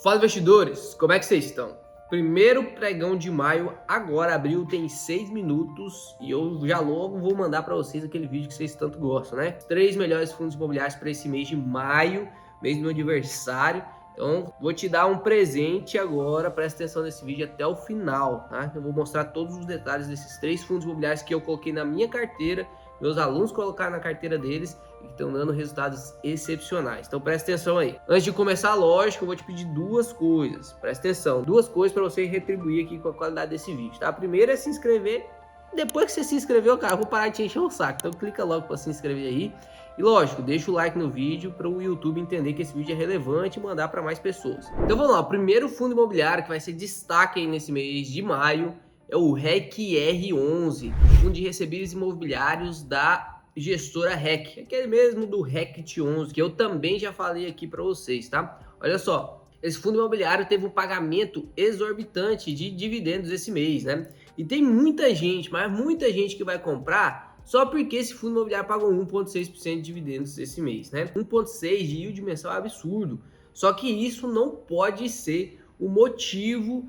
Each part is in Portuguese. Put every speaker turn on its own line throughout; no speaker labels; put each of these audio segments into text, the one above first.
Fala, investidores, como é que vocês estão? Primeiro pregão de maio agora abriu, tem 6 minutos e eu já logo vou mandar para vocês aquele vídeo que vocês tanto gostam, né? 3 melhores fundos imobiliários para esse mês de maio, mês do meu aniversário. Então, vou te dar um presente agora, presta atenção nesse vídeo até o final, tá? Eu vou mostrar todos os detalhes desses 3 fundos imobiliários que eu coloquei na minha carteira, meus alunos colocaram na carteira deles e que estão dando resultados excepcionais. Então, presta atenção aí. Antes de começar, lógico, eu vou te pedir duas coisas. Presta atenção, duas coisas para você retribuir aqui com a qualidade desse vídeo, tá? A primeira é se inscrever. Depois que você se inscreveu, cara, eu vou parar de te encher o saco. Então, clica logo para se inscrever aí. E lógico, deixa o like no vídeo para o YouTube entender que esse vídeo é relevante e mandar para mais pessoas. Então vamos lá, o primeiro fundo imobiliário que vai ser destaque aí nesse mês de maio é o REC-R11, Fundo de Recebíveis Imobiliários da gestora REC, aquele mesmo do RECT11, que eu também já falei aqui para vocês, tá? Olha só, esse fundo imobiliário teve um pagamento exorbitante de dividendos esse mês, né? E tem muita gente, mas muita gente que vai comprar só porque esse fundo imobiliário pagou 1,6% de dividendos esse mês, né? 1,6% de yield mensal é absurdo. Só que isso não pode ser o motivo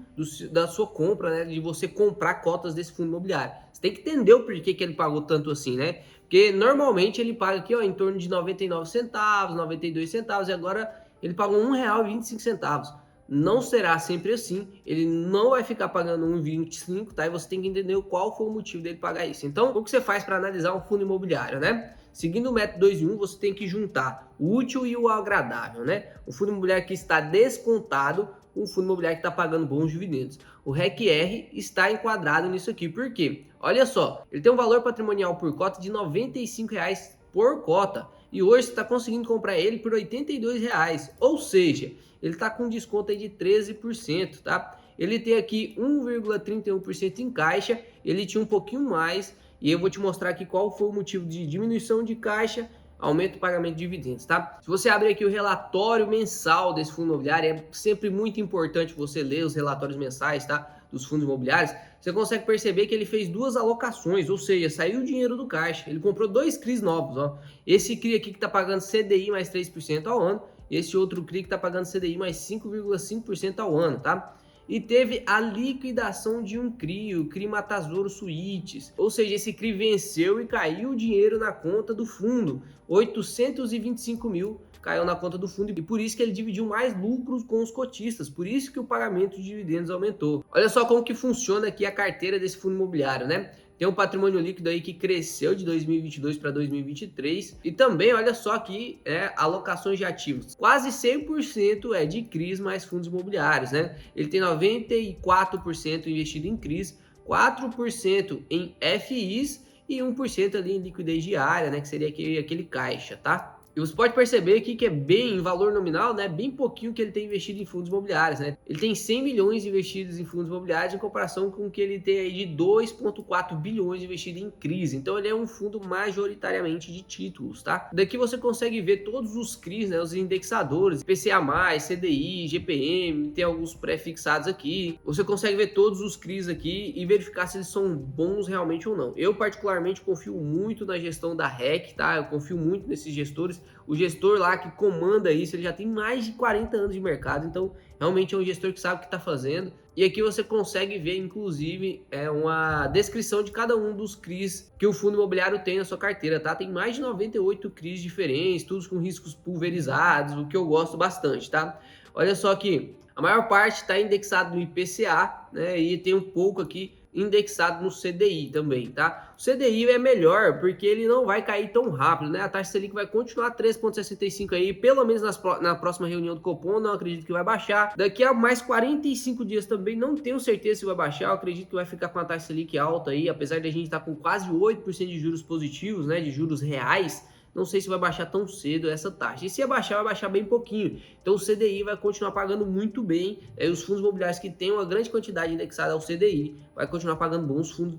da sua compra, né? De você comprar cotas desse fundo imobiliário. Você tem que entender o porquê que ele pagou tanto assim, né? Porque normalmente ele paga aqui, ó, em torno de 99 centavos, 92 centavos, e agora ele pagou R$1,25. Não será sempre assim, ele não vai ficar pagando 1,25, tá? E você tem que entender qual foi o motivo dele pagar isso. Então, o que você faz para analisar um fundo imobiliário, né? Seguindo o método 2 em 1, você tem que juntar o útil e o agradável, né? O fundo imobiliário que está descontado, um fundo imobiliário que está pagando bons dividendos. O REC-R está enquadrado nisso aqui, por quê? Olha só, ele tem um valor patrimonial por cota de R$ 95,00 por cota, e hoje você está conseguindo comprar ele por R$ 82,00, ou seja, ele está com desconto aí de 13%, tá? Ele tem aqui 1,31% em caixa, ele tinha um pouquinho mais, e eu vou te mostrar aqui qual foi o motivo de diminuição de caixa, aumento do pagamento de dividendos, tá? Se você abrir aqui o relatório mensal desse fundo imobiliário, é sempre muito importante você ler os relatórios mensais, tá? Dos fundos imobiliários, você consegue perceber que ele fez 2 alocações, ou seja, saiu o dinheiro do caixa. Ele comprou 2 CRIs novos, ó. Esse CRI aqui que tá pagando CDI mais 3% ao ano, esse outro CRI que tá pagando CDI mais 5,5% ao ano, tá? E teve a liquidação de um CRI, o CRI Matazouro Suítes. Ou seja, esse CRI venceu e caiu o dinheiro na conta do fundo. 825 mil caiu na conta do fundo e por isso que ele dividiu mais lucros com os cotistas. Por isso que o pagamento de dividendos aumentou. Olha só como que funciona aqui a carteira desse fundo imobiliário, né? Tem um patrimônio líquido aí que cresceu de 2022 para 2023. E também, olha só aqui, alocações de ativos. Quase 100% é de CRIs mais fundos imobiliários, né? Ele tem 94% investido em CRIs, 4% em FIs e 1% ali em liquidez diária, né? Que seria aquele caixa, tá? E você pode perceber aqui que é bem, em valor nominal, né, bem pouquinho que ele tem investido em fundos imobiliários, né? Ele tem 100 milhões investidos em fundos imobiliários em comparação com o que ele tem aí de 2,4 bilhões investido em CRIs. Então ele é um fundo majoritariamente de títulos, tá? Daqui você consegue ver todos os CRIs, né, os indexadores, PCA+, CDI, GPM, tem alguns pré-fixados aqui. Você consegue ver todos os CRIs aqui e verificar se eles são bons realmente ou não. Eu particularmente confio muito na gestão da REC, tá? Eu confio muito nesses gestores. O gestor lá que comanda isso, ele já tem mais de 40 anos de mercado, então realmente é um gestor que sabe o que está fazendo. E aqui você consegue ver, inclusive, uma descrição de cada um dos CRIs que o fundo imobiliário tem na sua carteira, tá? Tem mais de 98 CRIs diferentes, todos com riscos pulverizados, o que eu gosto bastante, tá? Olha só aqui, a maior parte está indexado no IPCA, né? E tem um pouco aqui indexado no CDI também, tá? O CDI é melhor porque ele não vai cair tão rápido, né? A taxa Selic vai continuar 3,65 aí, pelo menos na próxima reunião do Copom, não acredito que vai baixar. Daqui a mais 45 dias também não tenho certeza se vai baixar, eu acredito que vai ficar com a taxa Selic alta aí, apesar de a gente estar com quase 8% de juros positivos, né? De juros reais. Não sei se vai baixar tão cedo essa taxa. E se baixar, vai baixar bem pouquinho. Então o CDI vai continuar pagando muito bem. Os fundos imobiliários que têm uma grande quantidade indexada ao CDI vai continuar pagando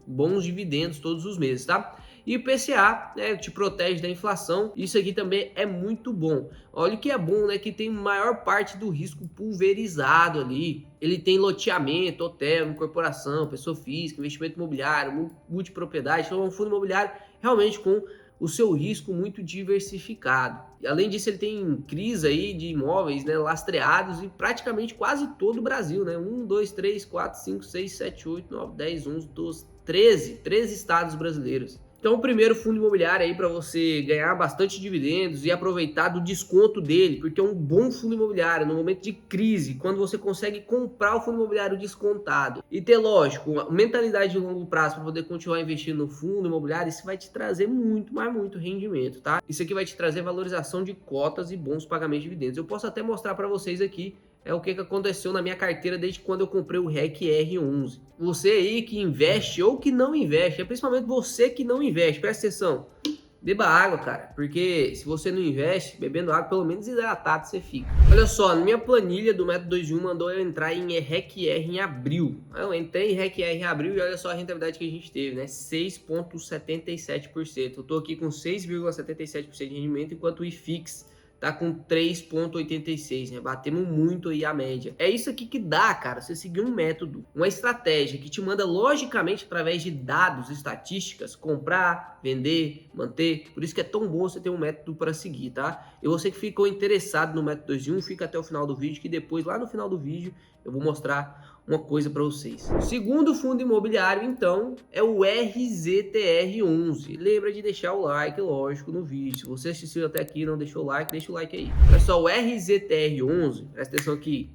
bons dividendos todos os meses, tá? E o IPCA, né, te protege da inflação. Isso aqui também é muito bom. Olha o que é bom, né? Que tem maior parte do risco pulverizado ali. Ele tem loteamento, hotel, incorporação, pessoa física, investimento imobiliário, multipropriedade. Então é um fundo imobiliário realmente com o seu risco muito diversificado. Além disso, ele tem crise aí de imóveis, né, lastreados em praticamente quase todo o Brasil, né? 1, 2, 3, 4, 5, 6, 7, 8, 9, 10, 11, 12, 13 estados brasileiros. Então, o primeiro fundo imobiliário aí para você ganhar bastante dividendos e aproveitar do desconto dele, porque é um bom fundo imobiliário no momento de crise, quando você consegue comprar o fundo imobiliário descontado e ter, lógico, uma mentalidade de longo prazo para poder continuar investindo no fundo imobiliário, isso vai te trazer muito, mas muito rendimento, tá? Isso aqui vai te trazer valorização de cotas e bons pagamentos de dividendos. Eu posso até mostrar para vocês aqui o que aconteceu na minha carteira desde quando eu comprei o REC R11. Você aí que investe ou que não investe, principalmente você que não investe, presta atenção, beba água, cara, porque se você não investe, bebendo água, pelo menos hidratado você fica. Olha só, na minha planilha do Método 2 em 1 mandou eu entrar em REC R em abril. Eu entrei em REC R em abril e olha só a rentabilidade que a gente teve, né? 6,77%. Eu tô aqui com 6,77% de rendimento, enquanto o IFIX tá com 3,86, né? Batemos muito aí a média. É isso aqui que dá, cara, você seguir um método, uma estratégia que te manda logicamente através de dados, estatísticas, comprar, vender, manter. Por isso que é tão bom você ter um método para seguir, tá? E você que ficou interessado no método 2 em 1, fica até o final do vídeo, que depois lá no final do vídeo eu vou mostrar uma coisa para vocês. O segundo fundo imobiliário, então, é o RZTR11. Lembra de deixar o like, lógico, no vídeo. Se você assistiu até aqui e não deixou o like, deixa o like aí. Pessoal, o RZTR11, presta atenção aqui.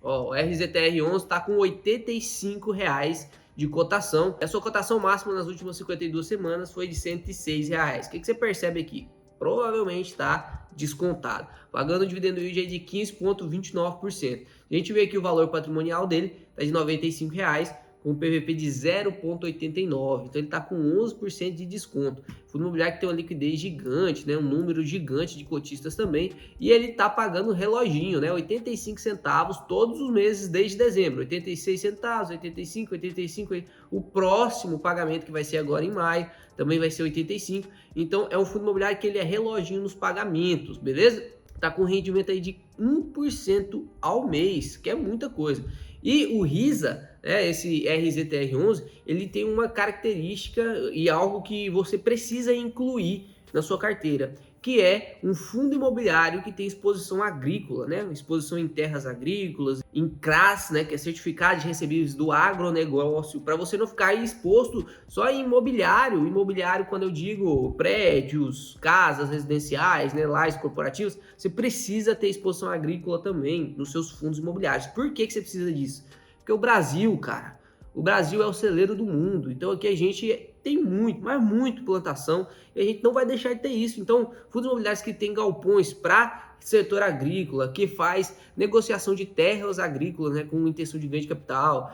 Ó, o RZTR11 tá com R$85 de cotação. A sua cotação máxima nas últimas 52 semanas foi de R$106. O que você percebe aqui? Provavelmente está descontado, pagando um dividendo yield aí de 15,29%. A gente vê aqui o valor patrimonial dele está de R$95, com um PVP de 0,89, então ele está com 11% de desconto. Fundo imobiliário que tem uma liquidez gigante, né? Um número gigante de cotistas também, e ele está pagando um reloginho, né? 85 centavos todos os meses desde dezembro, 86 centavos, 85, 85, o próximo pagamento que vai ser agora em maio também vai ser 85, então é um fundo imobiliário que ele é reloginho nos pagamentos, beleza? Tá com rendimento aí de 1% ao mês, que é muita coisa. E o RISA, né, esse RZTR11, ele tem uma característica e algo que você precisa incluir na sua carteira, que é um fundo imobiliário que tem exposição agrícola, né? Exposição em terras agrícolas, em CRAS, né? Que é certificado de recebíveis do agronegócio, para você não ficar aí exposto só em imobiliário. Imobiliário, quando eu digo prédios, casas residenciais, né? Lares corporativos, você precisa ter exposição agrícola também nos seus fundos imobiliários. Por que você precisa disso? Porque o Brasil, cara, o Brasil é o celeiro do mundo, então aqui a gente tem muito, mas muito plantação e a gente não vai deixar de ter isso. Então, fundos imobiliários que tem galpões para setor agrícola, que faz negociação de terras agrícolas, né, com intenção de ganho de capital,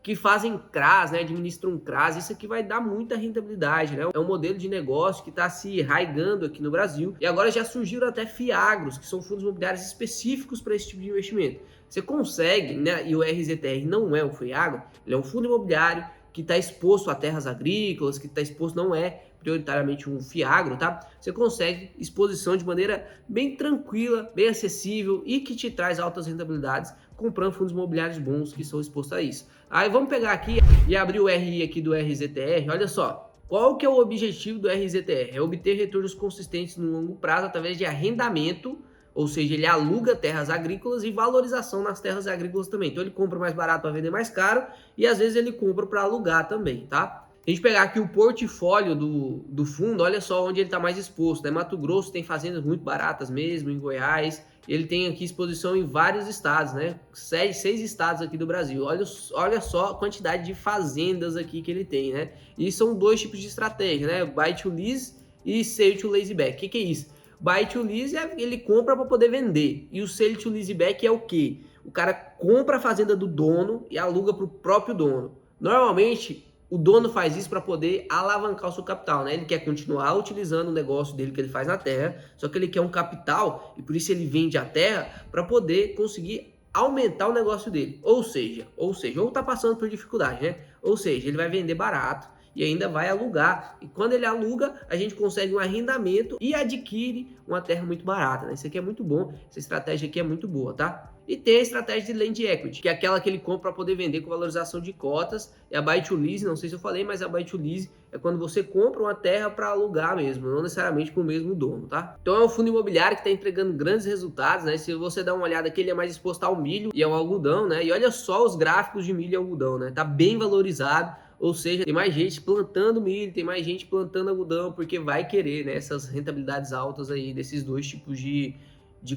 que fazem CRAS, né, administram CRAS, isso aqui vai dar muita rentabilidade, né? É um modelo de negócio que está se arraigando aqui no Brasil e agora já surgiram até FIAGROS, que são fundos imobiliários específicos para esse tipo de investimento. Você consegue, né? E o RZTR não é um FIAGRO, ele é um fundo imobiliário que está exposto a terras agrícolas, que está exposto, não é prioritariamente um FIAGRO, tá? Você consegue exposição de maneira bem tranquila, bem acessível e que te traz altas rentabilidades comprando fundos imobiliários bons que são expostos a isso. Aí vamos pegar aqui e abrir o RI aqui do RZTR, olha só. Qual que é o objetivo do RZTR? É obter retornos consistentes no longo prazo através de arrendamento, ou seja, ele aluga terras agrícolas e valorização nas terras agrícolas também. Então ele compra mais barato para vender mais caro e às vezes ele compra para alugar também, tá? A gente pegar aqui o portfólio do fundo, olha só onde ele está mais exposto, né? Mato Grosso tem fazendas muito baratas mesmo, em Goiás, ele tem aqui exposição em vários estados, né? Seis estados aqui do Brasil. Olha só a quantidade de fazendas aqui que ele tem, né? E são dois tipos de estratégia, né? Buy to lease e sell to leaseback. O que é isso? Buy to lease é ele compra para poder vender. E o sell to leaseback é o quê? O cara compra a fazenda do dono e aluga para o próprio dono. Normalmente, o dono faz isso para poder alavancar o seu capital, né? Ele quer continuar utilizando o negócio dele que ele faz na terra, só que ele quer um capital e por isso ele vende a terra para poder conseguir aumentar o negócio dele. Ou seja, ou tá passando por dificuldade, né? Ou seja, ele vai vender barato e ainda vai alugar. E quando ele aluga, a gente consegue um arrendamento e adquire uma terra muito barata, né? Isso aqui é muito bom, essa estratégia aqui é muito boa, tá? E tem a estratégia de Land Equity, que é aquela que ele compra para poder vender com valorização de cotas. E a Buy to Lease, não sei se eu falei, mas a Buy to Lease é quando você compra uma terra para alugar mesmo, não necessariamente com o mesmo dono, tá? Então é um fundo imobiliário que está entregando grandes resultados, né? Se você dar uma olhada aqui, ele é mais exposto ao milho e ao algodão, né? E olha só os gráficos de milho e algodão, né? Tá bem valorizado. Ou seja, tem mais gente plantando milho, tem mais gente plantando algodão, porque vai querer, né, essas rentabilidades altas aí desses dois tipos de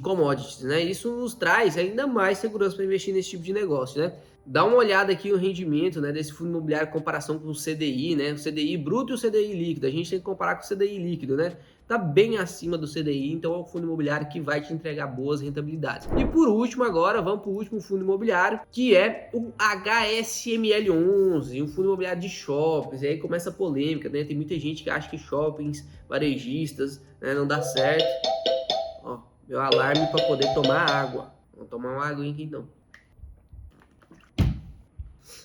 commodities, né? Isso nos traz ainda mais segurança para investir nesse tipo de negócio, né? Dá uma olhada aqui no rendimento, né, desse fundo imobiliário em comparação com o CDI, né? O CDI bruto e o CDI líquido. A gente tem que comparar com o CDI líquido, né? Tá bem acima do CDI, então é um fundo imobiliário que vai te entregar boas rentabilidades. E por último agora, vamos para o último fundo imobiliário, que é o HSML11, um fundo imobiliário de shoppings. E aí começa a polêmica, né? Tem muita gente que acha que shoppings varejistas, né, não dá certo. Ó, meu alarme para poder tomar água. Vamos tomar uma água aqui então.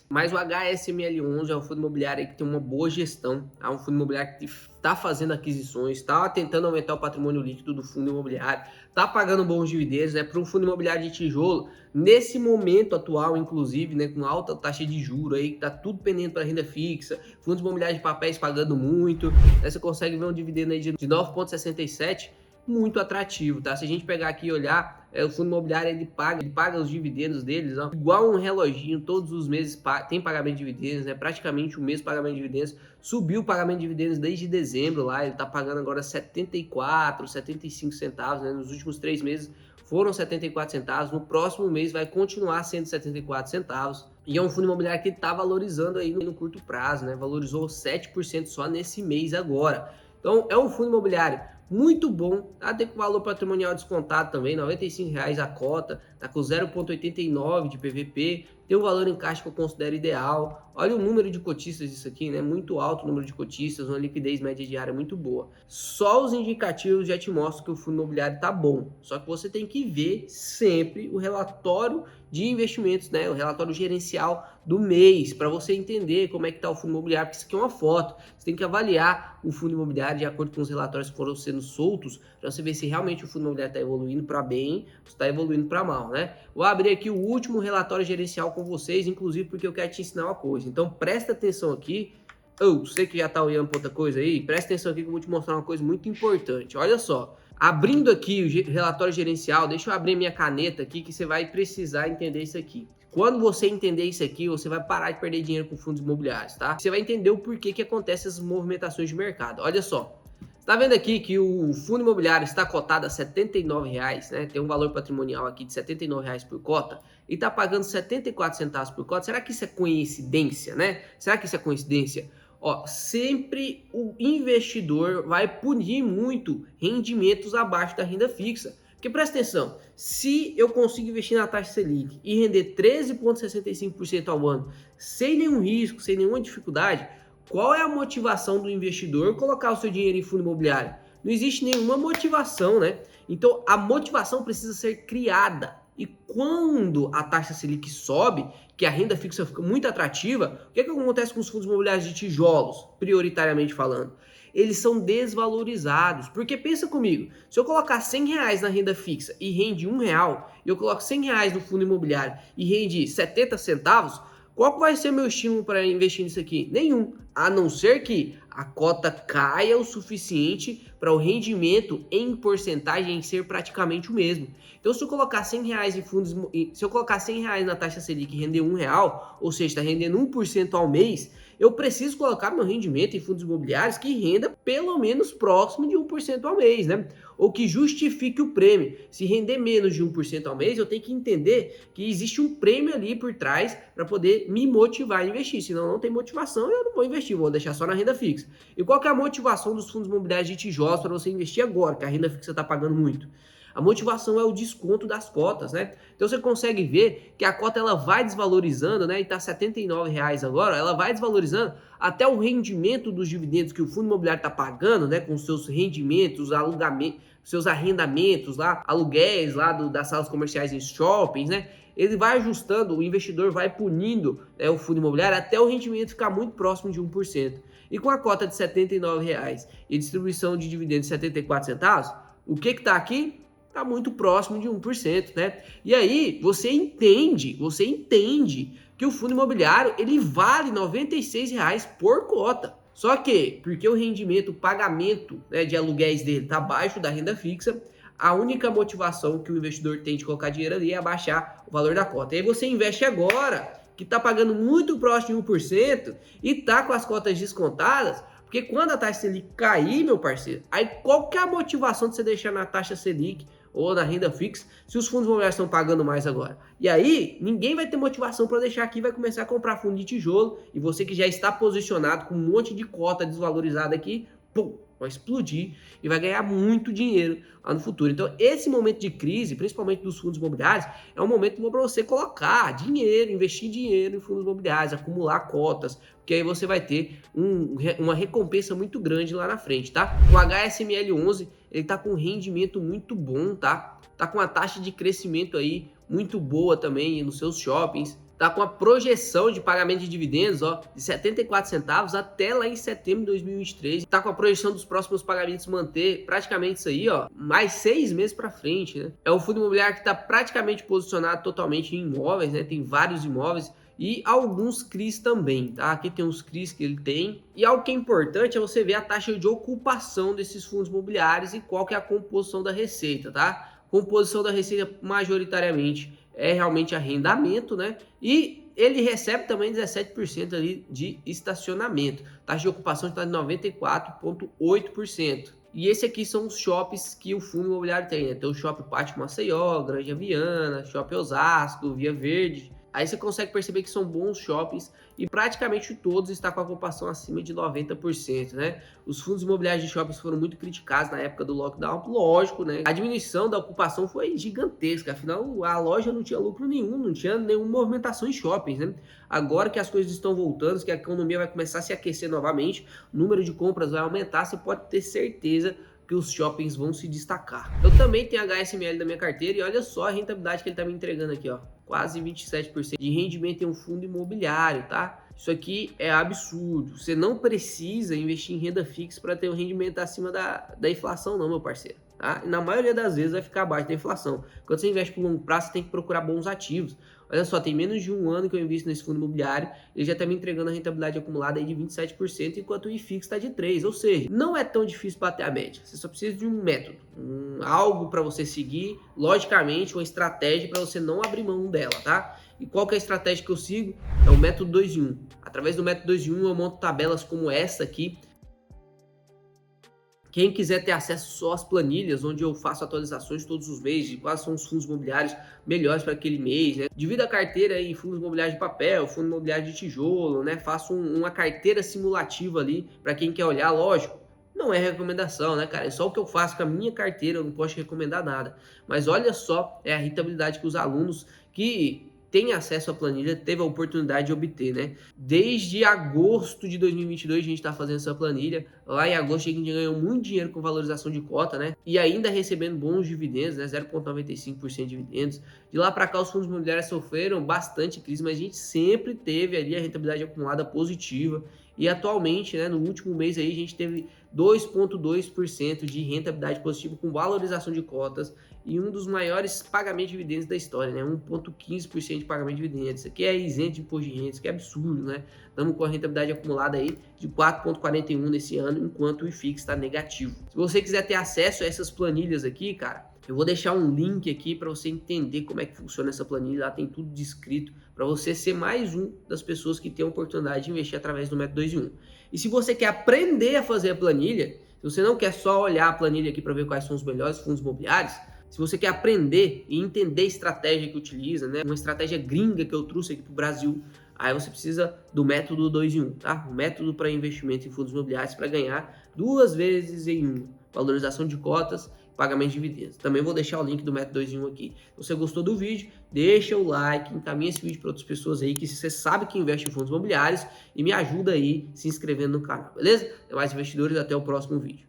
Mas o HSML11 é um fundo imobiliário que tem uma boa gestão, é um fundo imobiliário que está fazendo aquisições, está tentando aumentar o patrimônio líquido do fundo imobiliário, está pagando bons dividendos, né? Para um fundo imobiliário de tijolo, nesse momento atual, inclusive, né, com alta taxa de juros aí, está tudo pendendo para renda fixa, fundos imobiliários de papéis pagando muito, né? Você consegue ver um dividendo aí de 9,67, muito atrativo, tá? Se a gente pegar aqui e olhar, o fundo imobiliário ele paga os dividendos deles, ó, igual um reloginho, todos os meses tem pagamento de dividendos, né? Praticamente o mesmo pagamento de dividendos. Subiu o pagamento de dividendos desde dezembro lá, ele tá pagando agora 74, 75 centavos, né? Nos últimos 3 meses foram 74 centavos, no próximo mês vai continuar sendo 74 centavos. E é um fundo imobiliário que está valorizando aí no curto prazo, né? Valorizou 7% só nesse mês agora. Então é um fundo imobiliário muito bom, tá? Tem com valor patrimonial descontado também, R$ 95,00 a cota, tá com 0,89 de PVP, tem um valor em caixa que eu considero ideal. Olha o número de cotistas disso aqui, né? Muito alto o número de cotistas, uma liquidez média diária muito boa. Só os indicativos já te mostram que o fundo imobiliário tá bom, só que você tem que ver sempre o relatório de investimentos, né? O relatório gerencial do mês, para você entender como é que tá o fundo imobiliário, porque isso aqui é uma foto. Você tem que avaliar o fundo imobiliário de acordo com os relatórios que foram sendo soltos, para você ver se realmente o fundo imobiliário está evoluindo para bem ou está evoluindo para mal, né? Vou abrir aqui o último relatório gerencial com vocês, inclusive porque eu quero te ensinar uma coisa. Então presta atenção aqui. Você que já está olhando para outra coisa aí, presta atenção aqui que eu vou te mostrar uma coisa muito importante. Olha só, abrindo aqui o relatório gerencial, deixa eu abrir minha caneta aqui que você vai precisar entender isso aqui. Quando você entender isso aqui, você vai parar de perder dinheiro com fundos imobiliários, tá? Você vai entender o porquê que acontecem essas movimentações de mercado. Olha só, está vendo aqui que o fundo imobiliário está cotado a R$ 79,00, né? Tem um valor patrimonial aqui de R$ 79,00 por cota e está pagando 74 centavos por cota. Será que isso é coincidência, né? Será que isso é coincidência? Ó, sempre o investidor vai punir muito rendimentos abaixo da renda fixa. Porque presta atenção, se eu consigo investir na taxa Selic e render 13,65% ao ano, sem nenhum risco, sem nenhuma dificuldade, qual é a motivação do investidor colocar o seu dinheiro em fundo imobiliário? Não existe nenhuma motivação, né? Então a motivação precisa ser criada. E quando a taxa Selic sobe, que a renda fixa fica muito atrativa, o que acontece com os fundos imobiliários de tijolos, prioritariamente falando? Eles são desvalorizados. Porque pensa comigo, se eu colocar R$ 100 na renda fixa e rende R$ 1, e eu coloco R$ 100 no fundo imobiliário e rende 70 centavos, qual vai ser meu estímulo para investir nisso aqui? Nenhum, a não ser que a cota caia o suficiente para o rendimento em porcentagem ser praticamente o mesmo. Então, se eu colocar R$ 100 em fundos, se eu colocar R$ 100 na taxa Selic e render R$ 1, ou seja, está rendendo 1% ao mês, eu preciso colocar meu rendimento em fundos imobiliários que renda pelo menos próximo de 1% ao mês, né? Ou que justifique o prêmio. Se render menos de 1% ao mês, eu tenho que entender que existe um prêmio ali por trás para poder me motivar a investir. Senão não tem motivação, eu não vou investir, vou deixar só na renda fixa. E qual que é a motivação dos fundos imobiliários de tijolos para você investir agora, que a renda fixa está pagando muito? A motivação é o desconto das cotas, né? Então você consegue ver que a cota ela vai desvalorizando, né? E tá R$ 79,00 agora, ela vai desvalorizando até o rendimento dos dividendos que o fundo imobiliário está pagando, né? Com seus rendimentos, alugamentos, seus arrendamentos lá, aluguéis lá das salas comerciais em shoppings, né? Ele vai ajustando, o investidor vai punindo, né, o fundo imobiliário até o rendimento ficar muito próximo de 1%. E com a cota de R$ 79,00 e distribuição de dividendos de 74 centavos, o que está aqui? está muito próximo de 1%, né? E aí você entende que o fundo imobiliário ele vale R$ 96 por cota. Só que, porque o rendimento, o pagamento, né, de aluguéis dele está abaixo da renda fixa, a única motivação que o investidor tem de colocar dinheiro ali é abaixar o valor da cota. E aí você investe agora, que está pagando muito próximo de 1% e está com as cotas descontadas, porque quando a taxa Selic cair, meu parceiro, aí qual que é a motivação de você deixar na taxa Selic ou na renda fixa se os fundos imobiliários estão pagando mais agora? E aí, ninguém vai ter motivação para deixar aqui, vai começar a comprar fundo de tijolo, e você que já está posicionado com um monte de cota desvalorizada aqui, pum, vai explodir e vai ganhar muito dinheiro lá no futuro. Então, esse momento de crise, principalmente dos fundos imobiliários, é um momento para você colocar dinheiro, investir dinheiro em fundos imobiliários, acumular cotas, porque aí você vai ter uma recompensa muito grande lá na frente, tá? O HSML11, ele tá com um rendimento muito bom, tá? Tá com uma taxa de crescimento aí muito boa também nos seus shoppings. Tá com a projeção de pagamento de dividendos, ó, de 74 centavos até lá em setembro de 2023. Tá com a projeção dos próximos pagamentos manter praticamente isso aí, ó, mais 6 meses para frente, né? É um fundo imobiliário que tá praticamente posicionado totalmente em imóveis, né? Tem vários imóveis e alguns CRIs também, tá? Aqui tem uns CRIs que ele tem. E algo que é importante é você ver a taxa de ocupação desses fundos imobiliários e qual que é a composição da receita, tá? Composição da receita majoritariamente é realmente arrendamento, né? E ele recebe também 17% ali de estacionamento. Taxa de ocupação está de 94,8%. E esse aqui são os shoppings que o fundo imobiliário tem, né? Tem o Shopping Pátio Maceió, Granja Viana, Shopping Osasco, Via Verde. Aí você consegue perceber que são bons shoppings e praticamente todos estão com a ocupação acima de 90%, né? Os fundos imobiliários de shoppings foram muito criticados na época do lockdown, lógico, né? A diminuição da ocupação foi gigantesca, afinal a loja não tinha lucro nenhum, não tinha nenhuma movimentação em shoppings, né? Agora que as coisas estão voltando, que a economia vai começar a se aquecer novamente, o número de compras vai aumentar, você pode ter certeza que os shoppings vão se destacar. Eu também tenho HSML na minha carteira e olha só a rentabilidade que ele está me entregando aqui, ó. Quase 27% de rendimento em um fundo imobiliário, tá? Isso aqui é absurdo. Você não precisa investir em renda fixa para ter um rendimento acima da inflação, não, meu parceiro. Tá? E na maioria das vezes vai ficar abaixo da inflação. Quando você investe por longo prazo, você tem que procurar bons ativos. Olha só, tem menos de um ano que eu invisto nesse fundo imobiliário, ele já está me entregando a rentabilidade acumulada aí de 27%, enquanto o IFIX está de 3%. Ou seja, não é tão difícil bater a média. Você só precisa de um método, algo para você seguir, logicamente, uma estratégia para você não abrir mão dela, tá? E qual que é a estratégia que eu sigo? É o método 2 em 1. Através do método 2 em 1 eu monto tabelas como essa aqui. Quem quiser ter acesso só às planilhas, onde eu faço atualizações todos os meses de quais são os fundos imobiliários melhores para aquele mês, né? Divido a carteira em fundos imobiliários de papel, fundo imobiliário de tijolo, né? Faço uma carteira simulativa ali para quem quer olhar, lógico. Não é recomendação, né, cara? É só o que eu faço com a minha carteira, eu não posso recomendar nada. Mas olha só, é a rentabilidade que os alunos que tem acesso à planilha, teve a oportunidade de obter, né? Desde agosto de 2022 a gente está fazendo essa planilha. Lá em agosto a gente ganhou muito dinheiro com valorização de cota, né? E ainda recebendo bons dividendos, né? 0,95% de dividendos. De lá para cá os fundos imobiliários sofreram bastante crise, mas a gente sempre teve ali a rentabilidade acumulada positiva. E atualmente, né, no último mês aí, a gente teve 2,2% de rentabilidade positiva com valorização de cotas e um dos maiores pagamentos de dividendos da história, né? 1,15% de pagamento de dividendos. Isso aqui é isento de imposto de renda, isso aqui é absurdo, né? Estamos com a rentabilidade acumulada aí de 4,41% nesse ano, enquanto o IFIX está negativo. Se você quiser ter acesso a essas planilhas aqui, cara, eu vou deixar um link aqui para você entender como é que funciona essa planilha. Lá tem tudo descrito para você ser mais um das pessoas que tem a oportunidade de investir através do método 2 em 1. E se você quer aprender a fazer a planilha, se você não quer só olhar a planilha aqui para ver quais são os melhores fundos imobiliários, se você quer aprender e entender a estratégia que utiliza, né, uma estratégia gringa que eu trouxe aqui para o Brasil, aí você precisa do método 2 em 1, tá? O método para investimento em fundos imobiliários para ganhar 2 vezes em 1. Valorização de cotas, pagamento de dividendos. Também vou deixar o link do método 2 em 1 aqui. Se você gostou do vídeo, deixa o like, encaminha esse vídeo para outras pessoas aí que você sabe que investe em fundos imobiliários e me ajuda aí se inscrevendo no canal, beleza? Até mais investidores, até o próximo vídeo.